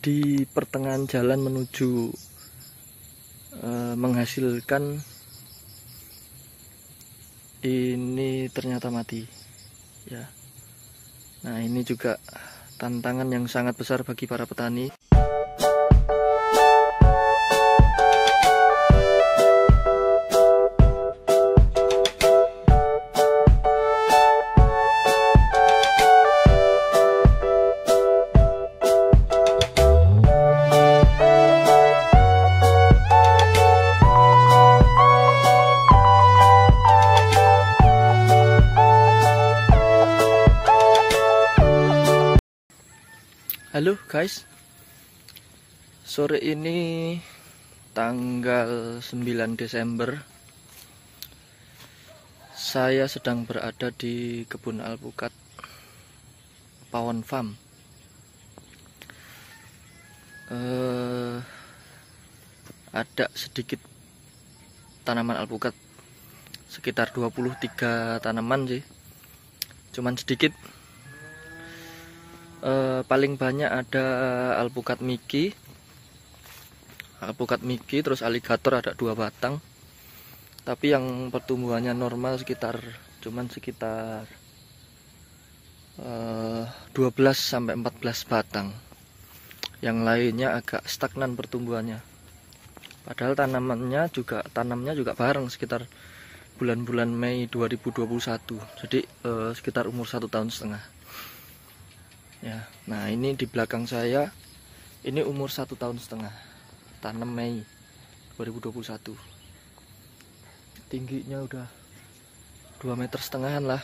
di pertengahan jalan menuju menghasilkan, ini ternyata mati ya. Nah, ini juga tantangan yang sangat besar bagi para petani. Halo guys, sore ini tanggal 9 Desember saya sedang berada di kebun alpukat Pawon Farm. Ada sedikit tanaman alpukat, sekitar 23 tanaman sih, cuman sedikit. Paling banyak ada alpukat Miki, terus aligator ada 2 batang. Tapi yang pertumbuhannya normal sekitar 12 sampai 14 batang. Yang lainnya agak stagnan pertumbuhannya. Padahal tanamnya juga bareng sekitar bulan-bulan Mei 2021. Jadi sekitar umur 1,5 tahun. Ya, nah ini di belakang saya ini umur 1,5 tahun, tanam Mei 2021. Tingginya udah 2,5 meter lah,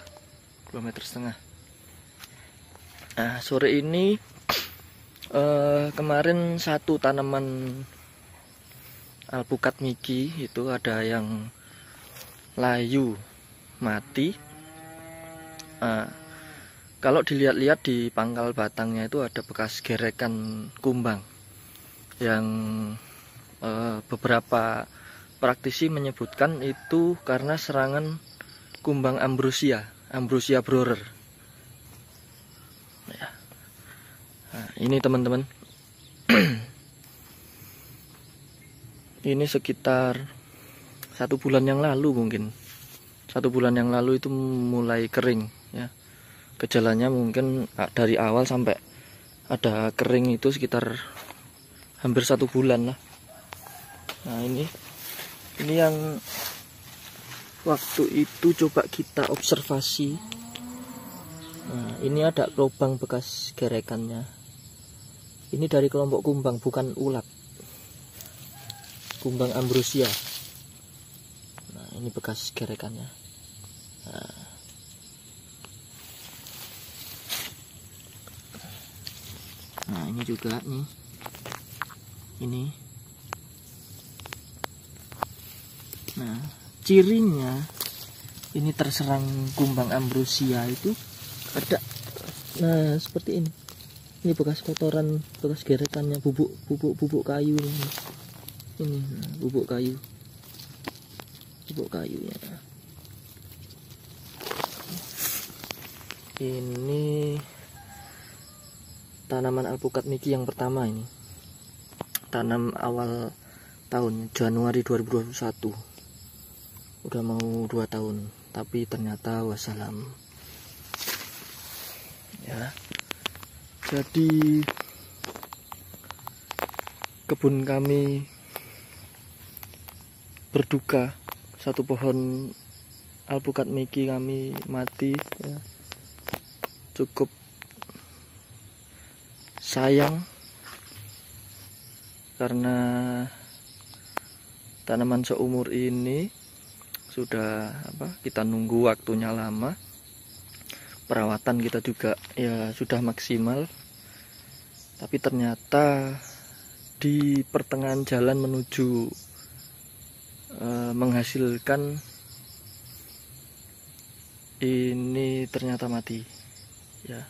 2,5 meter. Nah, sore ini kemarin satu tanaman alpukat Miki itu ada yang layu mati. Kalau dilihat-lihat di pangkal batangnya itu ada bekas gerekan kumbang yang beberapa praktisi menyebutkan itu karena serangan kumbang ambrosia borer. Ya. Nah, ini teman-teman, ini sekitar 1 bulan yang lalu mungkin, 1 bulan yang lalu itu mulai kering ya. Gejalanya mungkin dari awal sampai ada kering itu sekitar hampir 1 bulan lah. Nah, ini yang waktu itu coba kita observasi. Nah, ini ada lubang bekas gerekannya. Ini dari kelompok kumbang, bukan ulat. Kumbang ambrosia. Nah, ini bekas gerekannya. Nah, ini juga nih. Ini. Nah, cirinya ini terserang kumbang ambrosia itu ada. Nah, seperti ini. Ini bekas kotoran, bekas gerekannya, bubuk kayu ini. Ini bubuk kayu. Bubuk kayunya. Ini tanaman alpukat Miki yang pertama, ini tanam awal tahun Januari 2021, udah mau 2 tahun, tapi ternyata wassalam ya. Jadi kebun kami berduka, 1 pohon alpukat Miki kami mati ya. Cukup sayang karena tanaman seumur ini sudah kita nunggu waktunya lama, perawatan kita juga ya sudah maksimal, tapi ternyata di pertengahan jalan menuju menghasilkan, ini ternyata mati ya.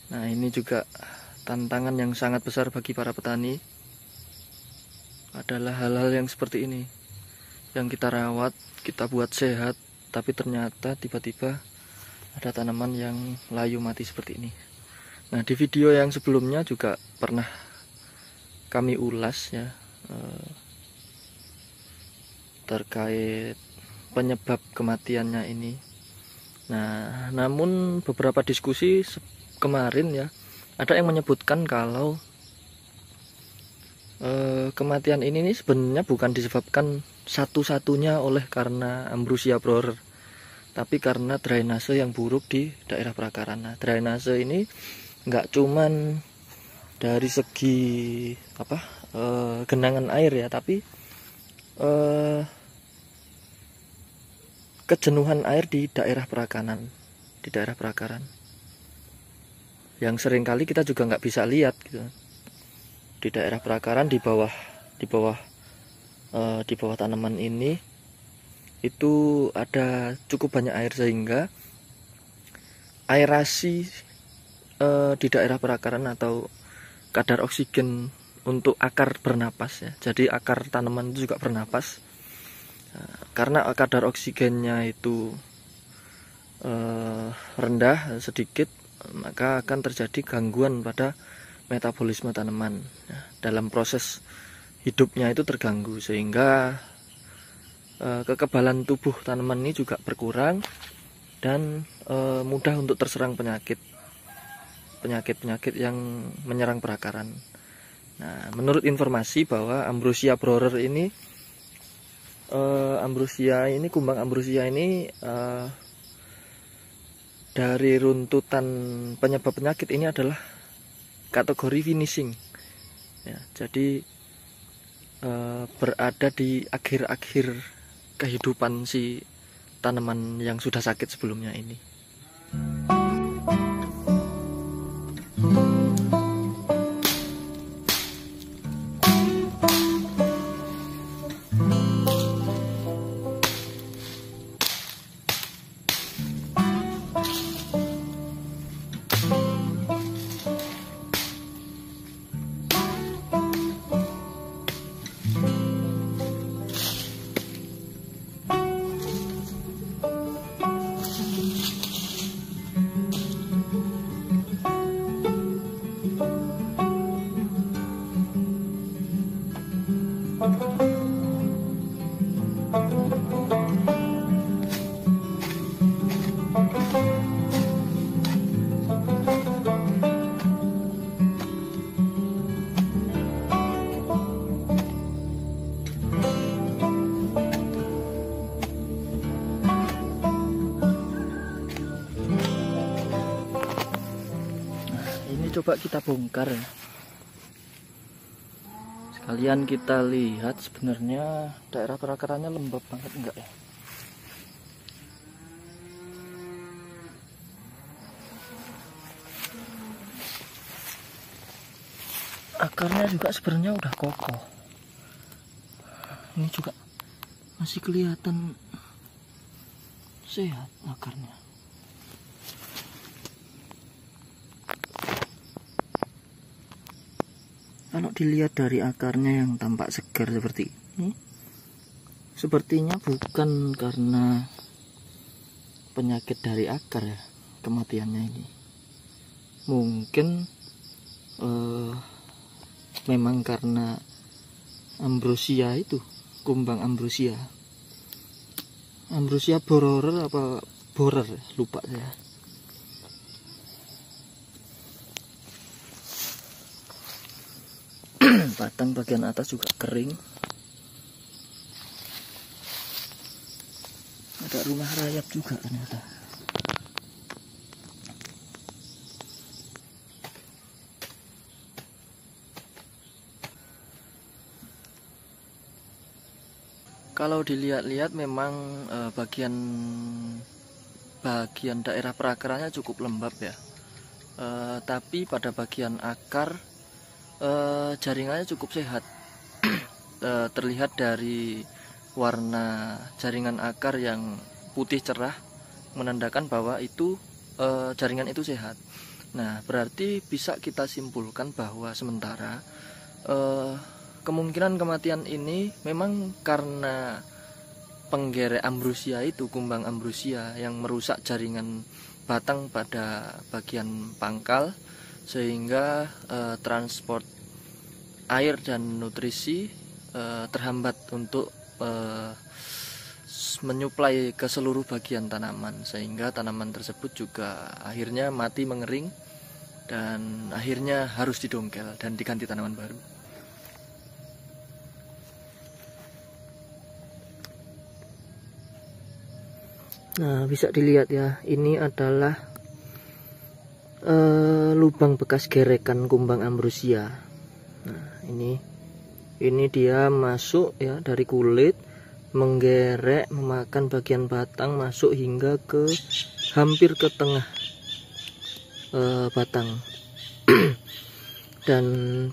Nah, ini juga tantangan yang sangat besar bagi para petani adalah hal-hal yang seperti ini, yang kita rawat, kita buat sehat, tapi ternyata tiba-tiba ada tanaman yang layu mati seperti ini. Nah, di video yang sebelumnya juga pernah kami ulas ya, terkait penyebab kematiannya ini. Nah, namun beberapa diskusi kemarin ya, ada yang menyebutkan kalau kematian ini nih sebenarnya bukan disebabkan satu-satunya oleh karena ambrosia borer, tapi karena drainase yang buruk di daerah perakaran. Nah, drainase ini nggak cuman dari segi genangan air ya, tapi kejenuhan air di daerah perakaran, yang seringkali kita juga nggak bisa lihat gitu. Di daerah perakaran di bawah tanaman ini itu ada cukup banyak air, sehingga aerasi di daerah perakaran atau kadar oksigen untuk akar bernapas ya. Jadi akar tanaman itu juga bernapas. Karena kadar oksigennya itu rendah sedikit, maka akan terjadi gangguan pada metabolisme tanaman ya, dalam proses hidupnya itu terganggu, sehingga kekebalan tubuh tanaman ini juga berkurang dan mudah untuk terserang penyakit yang menyerang perakaran. Nah, menurut informasi bahwa ambrosia borer ini, kumbang ambrosia ini dari runtutan penyebab penyakit ini adalah kategori finishing ya, jadi berada di akhir-akhir kehidupan si tanaman yang sudah sakit sebelumnya ini. Coba kita bongkar ya, sekalian kita lihat sebenarnya daerah perakarannya lembab banget enggak ya. Akarnya juga sebenarnya udah kokoh, ini juga masih kelihatan sehat akarnya. Kalau dilihat dari akarnya yang tampak segar seperti ini, sepertinya bukan karena penyakit dari akar ya kematiannya ini. Mungkin memang karena ambrosia itu, kumbang ambrosia borer apa borer, lupa saya. Batang bagian atas juga kering. Ada rumah rayap juga ternyata. Kalau dilihat-lihat memang bagian daerah perakarannya cukup lembab ya. Tapi pada bagian akar jaringannya cukup sehat. Terlihat dari warna jaringan akar yang putih cerah, menandakan bahwa itu jaringan itu sehat. Nah, berarti bisa kita simpulkan bahwa sementara kemungkinan kematian ini memang karena penggere ambrosia itu, kumbang ambrosia yang merusak jaringan batang pada bagian pangkal, sehingga transport air dan nutrisi terhambat untuk menyuplai ke seluruh bagian tanaman, sehingga tanaman tersebut juga akhirnya mati mengering dan akhirnya harus didongkel dan diganti tanaman baru. Nah, bisa dilihat ya, ini adalah lubang bekas gerekan kumbang ambrosia. Nah, ini dia masuk ya dari kulit, menggerek, memakan bagian batang, masuk hingga ke hampir ke tengah batang. Dan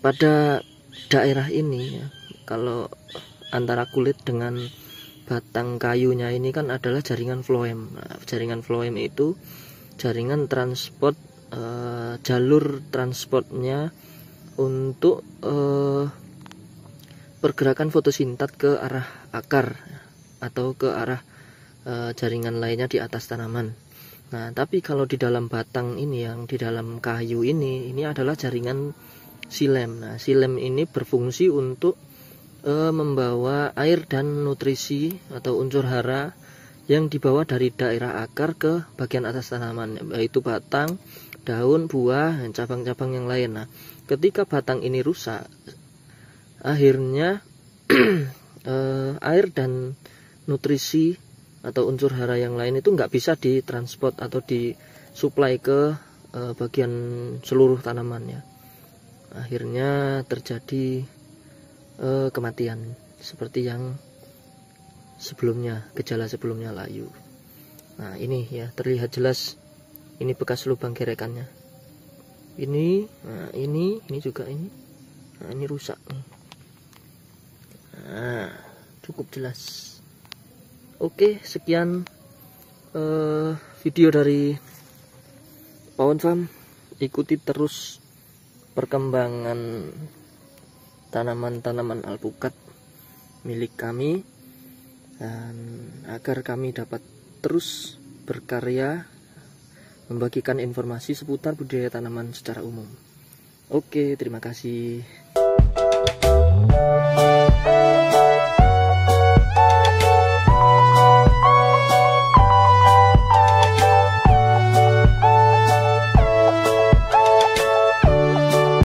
pada daerah ini ya, kalau antara kulit dengan batang kayunya ini kan adalah jaringan floem. Nah, jaringan floem itu jaringan transport, jalur transportnya untuk pergerakan fotosintat ke arah akar atau ke arah jaringan lainnya di atas tanaman. Nah, tapi kalau di dalam batang ini, yang di dalam kayu ini adalah jaringan xilem. Nah, xilem ini berfungsi untuk membawa air dan nutrisi atau unsur hara yang dibawa dari daerah akar ke bagian atas tanaman, yaitu batang, daun, buah, dan cabang-cabang yang lain. Nah, ketika batang ini rusak, akhirnya air dan nutrisi atau unsur hara yang lain itu nggak bisa ditransport atau disuplai ke bagian seluruh tanamannya. Akhirnya terjadi kematian seperti yang sebelumnya, gejala sebelumnya layu. Nah, ini ya terlihat jelas, ini bekas lubang gerekannya. Ini, nah ini juga ini. Nah, ini rusak. Nah, cukup jelas. Oke, sekian video dari Pawon Farm. Ikuti terus perkembangan tanaman-tanaman alpukat milik kami, dan agar kami dapat terus berkarya membagikan informasi seputar budidaya tanaman secara umum. Oke, terima kasih.